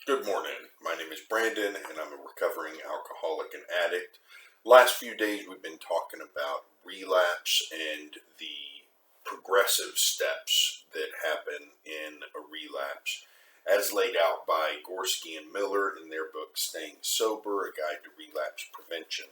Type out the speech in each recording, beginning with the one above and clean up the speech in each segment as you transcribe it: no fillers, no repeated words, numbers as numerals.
Good morning. My name is Brandon, and I'm a recovering alcoholic and addict. Last few days, we've been talking about relapse and the progressive steps that happen in a relapse, as laid out by Gorski and Miller in their book, Staying Sober, A Guide to Relapse Prevention.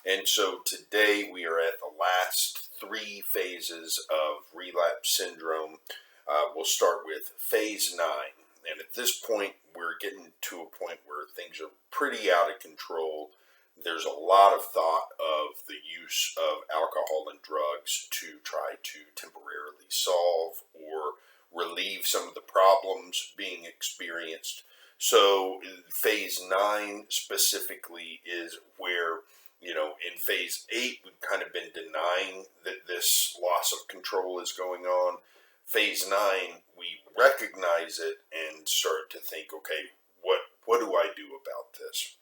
And so today, we are at the last three phases of relapse syndrome. We'll start with phase 9. And at this point, we're getting to a point where things are pretty out of control. There's a lot of thought of the use of alcohol and drugs to try to temporarily solve or relieve some of the problems being experienced. So phase 9 specifically is where, in phase 8, we've kind of been denying that this loss of control is going on. Phase 9, we recognize it and start to think, okay, what do I do about this?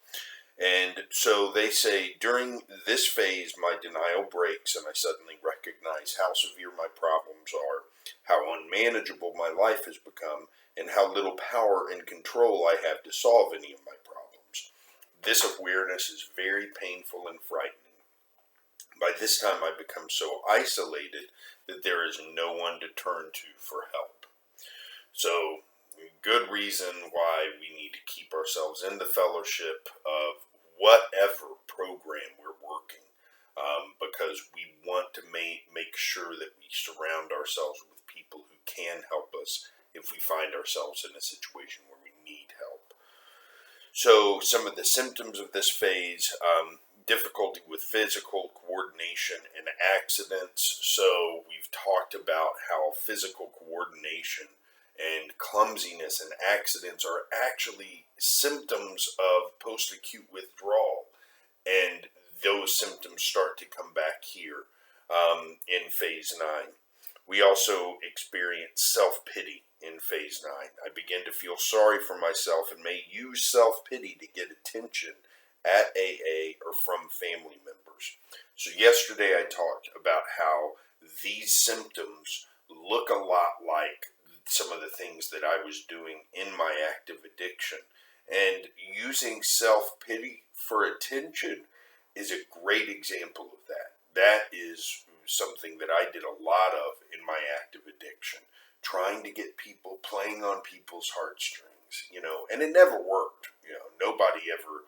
And so they say, during this phase, my denial breaks and I suddenly recognize how severe my problems are, how unmanageable my life has become, and how little power and control I have to solve any of my problems. This awareness is very painful and frightening. By this time, I become so isolated that there is no one to turn to for help. So, good reason why we need to keep ourselves in the fellowship of whatever program we're working, because we want to make sure that we surround ourselves with people who can help us if we find ourselves in a situation where we need help. So, some of the symptoms of this phase, difficulty with physical coordination and accidents. So we've talked about how physical coordination and clumsiness and accidents are actually symptoms of post-acute withdrawal, and those symptoms start to come back here in phase 9. We also experience self-pity in phase 9. I begin to feel sorry for myself and may use self-pity to get attention at AA or from family members. So yesterday I talked about how these symptoms look a lot like some of the things that I was doing in my active addiction. And using self-pity for attention is a great example of that. That is something that I did a lot of in my active addiction, trying to get people, playing on people's heartstrings, and it never worked. Nobody ever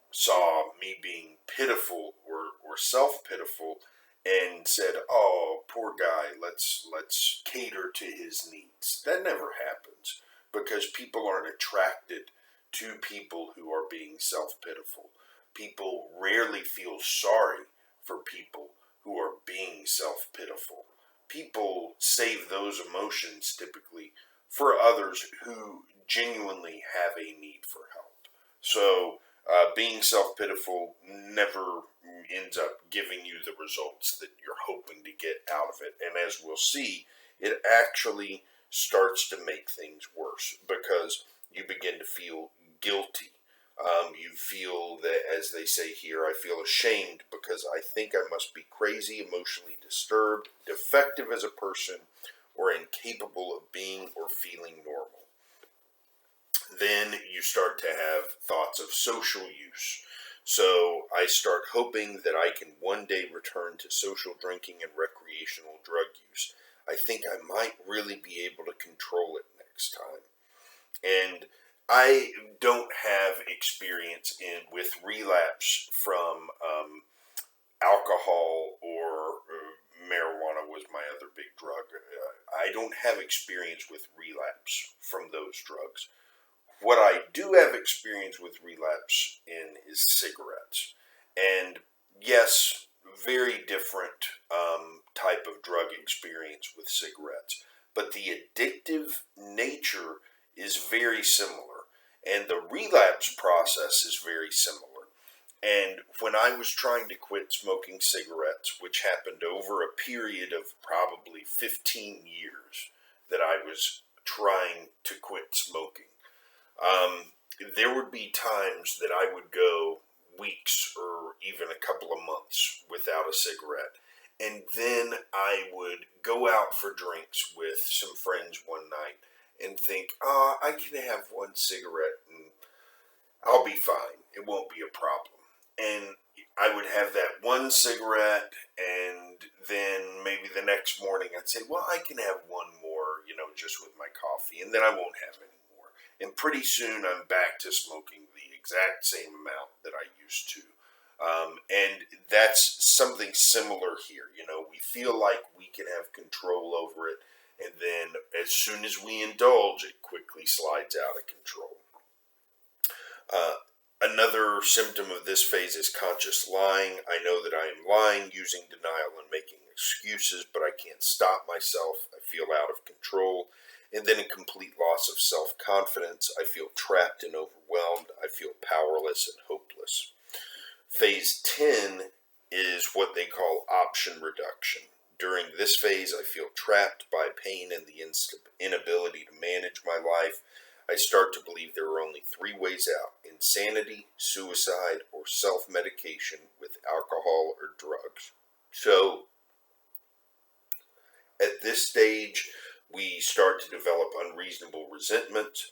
saw me being pitiful or self-pitiful and said, "Oh, poor guy, let's cater to his needs." That never happens because people aren't attracted to people who are being self-pitiful. People rarely feel sorry for people who are being self-pitiful. People save those emotions typically for others who genuinely have a need for help. So being self-pitiful never ends up giving you the results that you're hoping to get out of it. And as we'll see, it actually starts to make things worse because you begin to feel guilty. You feel that, as they say here, I feel ashamed because I think I must be crazy, emotionally disturbed, defective as a person, or incapable of being or feeling normal. Then you start to have thoughts of social use. So I start hoping that I can one day return to social drinking and recreational drug use. I think I might really be able to control it next time. And I don't have experience with relapse from alcohol or marijuana was my other big drug. I don't have experience with relapse from those drugs. What I do have experience with relapse in is cigarettes. And yes, very different type of drug experience with cigarettes. But the addictive nature is very similar. And the relapse process is very similar. And when I was trying to quit smoking cigarettes, which happened over a period of probably 15 years that I was trying to quit smoking, there would be times that I would go weeks or even a couple of months without a cigarette. And then I would go out for drinks with some friends one night and think, I can have one cigarette and I'll be fine. It won't be a problem. And I would have that one cigarette, and then maybe the next morning I'd say, well, I can have one more, just with my coffee, and then I won't have any more. And pretty soon I'm back to smoking the exact same amount that I used to. And that's something similar here. We feel like we can have control over it, and then as soon as we indulge, it quickly slides out of control. Another symptom of this phase is conscious lying. I know that I am lying, using denial, and making excuses, but I can't stop myself. I feel out of control. And then a complete loss of self-confidence. I feel trapped and overwhelmed. I feel powerless and hopeless. Phase 10 is what they call option reduction. During this phase, I feel trapped by pain and the inability to manage my life. I start to believe there are only three ways out: insanity, suicide, or self-medication with alcohol or drugs. So, at this stage, we start to develop unreasonable resentment.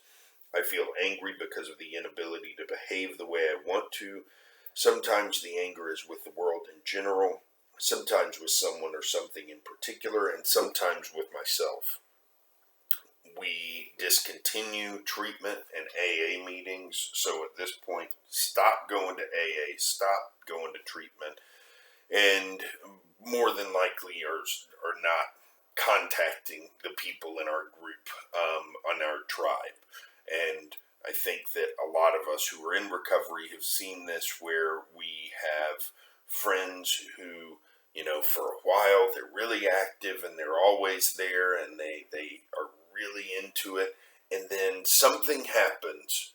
I feel angry because of the inability to behave the way I want to. Sometimes the anger is with the world in general, sometimes with someone or something in particular, and sometimes with myself. We discontinue treatment and AA meetings. So at this point, stop going to AA, stop going to treatment, and more than likely are not contacting the people in our group, on our tribe. And I think that a lot of us who are in recovery have seen this, where we have friends who, for a while they're really active and they're always there and they are really into it, and then something happens,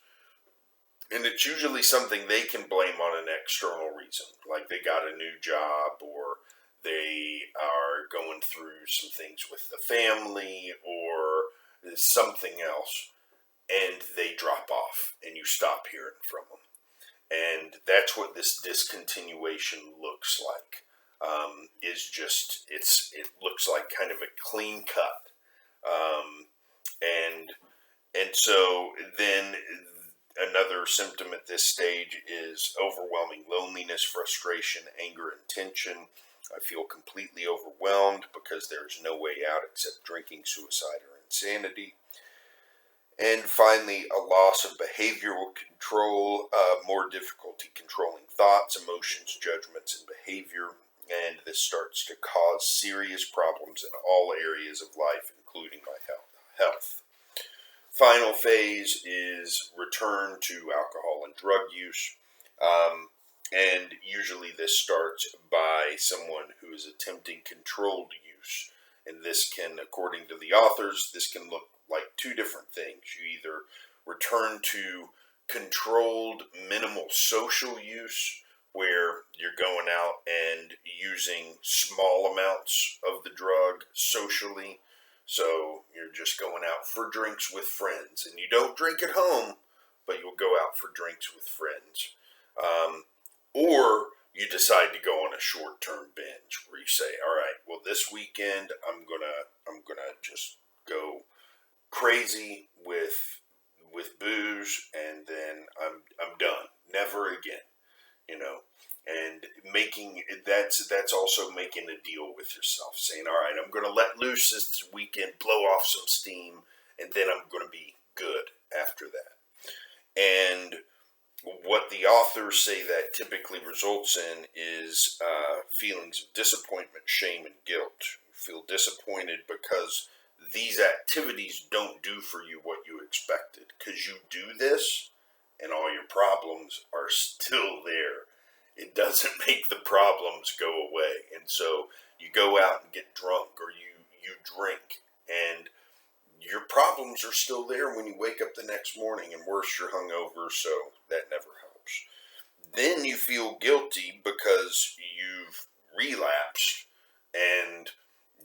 and it's usually something they can blame on an external reason, like they got a new job, or they are going through some things with the family, or something else, and they drop off and you stop hearing from them. And that's what this discontinuation looks like. It looks like kind of a clean cut. And so then another symptom at this stage is overwhelming loneliness, frustration, anger, and tension. I feel completely overwhelmed because there's no way out except drinking, suicide, or insanity. And finally, a loss of behavioral control, more difficulty controlling thoughts, emotions, judgments, and behavior. And this starts to cause serious problems in all areas of life, including my health. Final phase is return to alcohol and drug use. And usually this starts by someone who is attempting controlled use. And this can, according to the authors, this can look like two different things. You either return to controlled minimal social use, where you're going out and using small amounts of the drug socially. So you're just going out for drinks with friends, and you don't drink at home, but you'll go out for drinks with friends. Or you decide to go on a short-term binge, where you say, all right, well, this weekend I'm gonna just go crazy with booze, and then I'm done. Never again, And that's also making a deal with yourself, saying, all right, I'm gonna let loose this weekend, blow off some steam, and then I'm gonna be good after that. And what the authors say that typically results in is feelings of disappointment, shame, and guilt. You feel disappointed because these activities don't do for you what you expected, because you do this and all your problems are still there. It doesn't make the problems go away. And so you go out and get drunk, or you drink, and your problems are still there when you wake up the next morning, and worse, you're hungover, so that never helps. Then you feel guilty because you've relapsed and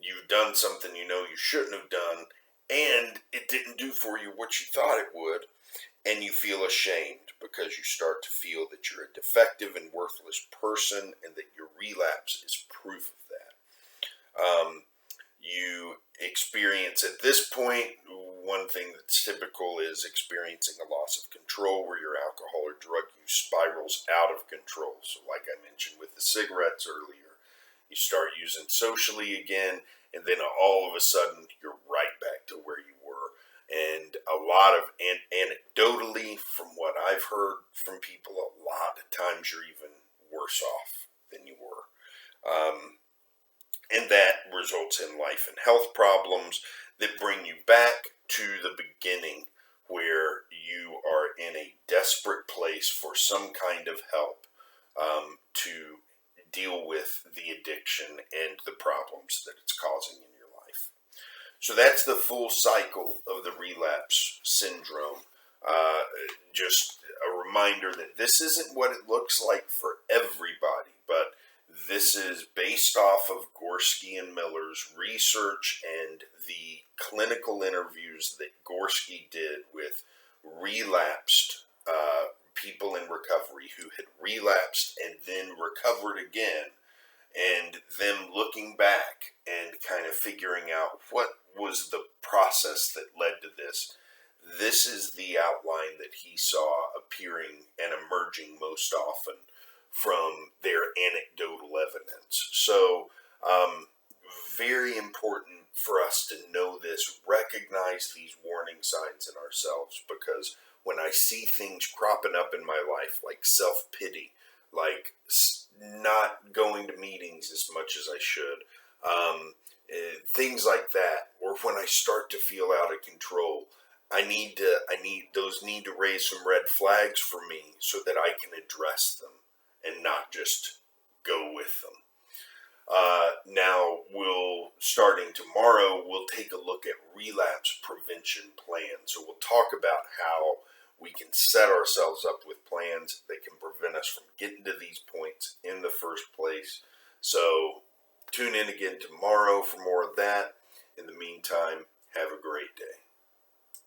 you've done something you shouldn't have done, and it didn't do for you what you thought it would, and you feel ashamed because you start to feel that you're a defective and worthless person, and that your relapse is proof of that. You experience at this point, one thing that's typical is experiencing a loss of control, where your alcohol or drug use spirals out of control. So like I mentioned with the cigarettes earlier, you start using socially again, and then all of a sudden you're right back to where you were. And a lot of, anecdotally, from what I've heard from people, a lot of times you're even worse off than you were. And that results in life and health problems that bring you back to the beginning, where you are in a desperate place for some kind of help to deal with the addiction and the problems that it's causing in your life. So that's the full cycle of the relapse syndrome. Just a reminder that this isn't what it looks like for everybody, but this is based off of Gorski and Miller's research and the clinical interviews that Gorski did with relapsed people in recovery who had relapsed and then recovered again, and them looking back and kind of figuring out what was the process that led to this. This is the outline that he saw appearing and emerging most often from their anecdotal evidence. So, very important for us to know this, recognize these warning signs in ourselves, because when I see things cropping up in my life, like self-pity, like not going to meetings as much as I should, things like that, or when I start to feel out of control, those need to raise some red flags for me so that I can address them and not just go with them. Now, starting tomorrow, we'll take a look at relapse prevention plans. So we'll talk about how we can set ourselves up with plans that can prevent us from getting to these points in the first place. So tune in again tomorrow for more of that. In the meantime, have a great day.